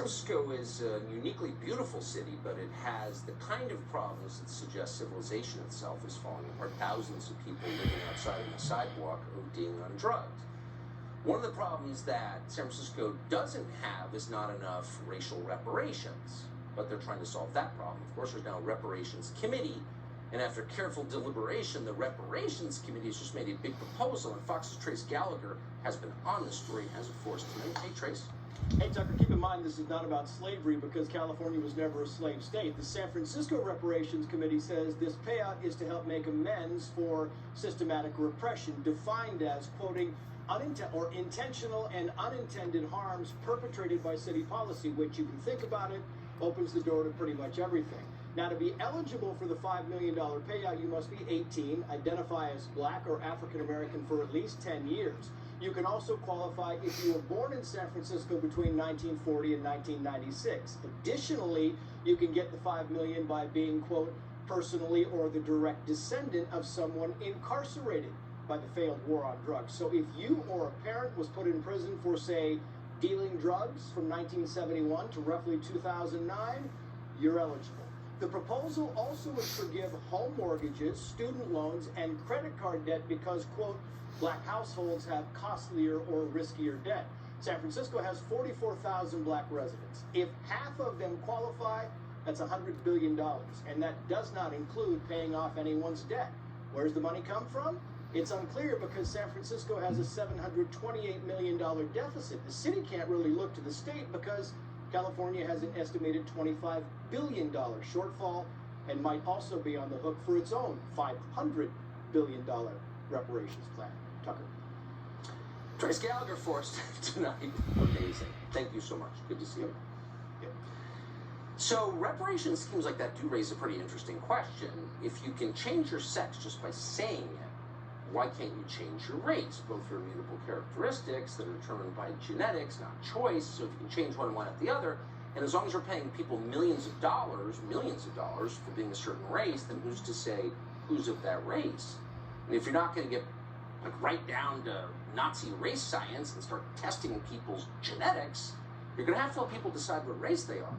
Francisco is a uniquely beautiful city, but it has the kind of problems that suggest civilization itself is falling apart. Thousands of people living outside on the sidewalk ODing on drugs. One of the problems that San Francisco doesn't have is not enough racial reparations, but they're trying to solve that problem. Of course, there's now a reparations committee, and after careful deliberation, the reparations committee has just made a big proposal, and Fox's Trace Gallagher has been on the story and has it for us tonight. Hey, Trace. Hey, Tucker, keep in mind this is not about slavery because California was never a slave state. The San Francisco Reparations Committee says this payout is to help make amends for systematic repression, defined as, quoting, intentional and unintended harms perpetrated by city policy, which, you can think about it, opens the door to pretty much everything. Now, to be eligible for the $5 million payout, you must be 18, identify as Black or African American for at least 10 years. You can also qualify if you were born in San Francisco between 1940 and 1996. Additionally, you can get the $5 million by being, quote, personally or the direct descendant of someone incarcerated by the failed war on drugs. So if you or a parent was put in prison for, say, dealing drugs from 1971 to roughly 2009, you're eligible. The proposal also would forgive home mortgages, student loans, and credit card debt because, quote, Black households have costlier or riskier debt. San Francisco has 44,000 Black residents. If half of them qualify, that's $100 billion, and that does not include paying off anyone's debt. Where's the money come from? It's unclear because San Francisco has a $728 million deficit. The city can't really look to the state because California has an estimated $25 billion shortfall and might also be on the hook for its own $500 billion reparations plan. Tucker. Trace Gallagher for us tonight. Amazing. Thank you so much. Good to see you. Yep. So reparations schemes like that do raise a pretty interesting question. If you can change your sex just by saying it, why can't you change your race? Both are immutable characteristics that are determined by genetics, not choice. So if you can change one, why not the other? And as long as you're paying people millions of dollars for being a certain race, then who's to say who's of that race? And if you're not going to get right down to Nazi race science and start testing people's genetics, you're going to have to let people decide what race they are.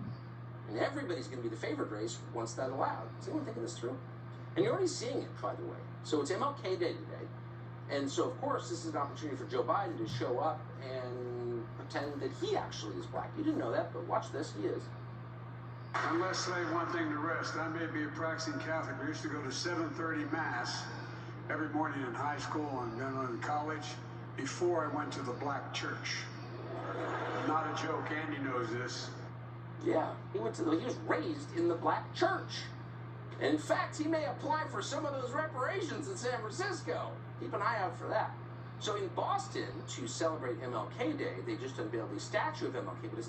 And everybody's going to be the favored race once that's allowed. Is anyone thinking this through? And you're already seeing it, by the way. So it's MLK Day today. And so, of course, this is an opportunity for Joe Biden to show up and pretend that he actually is Black. You didn't know that, but watch this. He is. I must say one thing to rest. I may be a practicing Catholic. We used to go to 7:30 Mass every morning in high school and then in college before I went to the Black church. Not a joke. Andy knows this. Yeah, he was raised in the Black church. In fact, he may apply for some of those reparations in San Francisco. Keep an eye out for that. So in Boston, to celebrate MLK Day, they just unveiled a statue of MLK, but it's not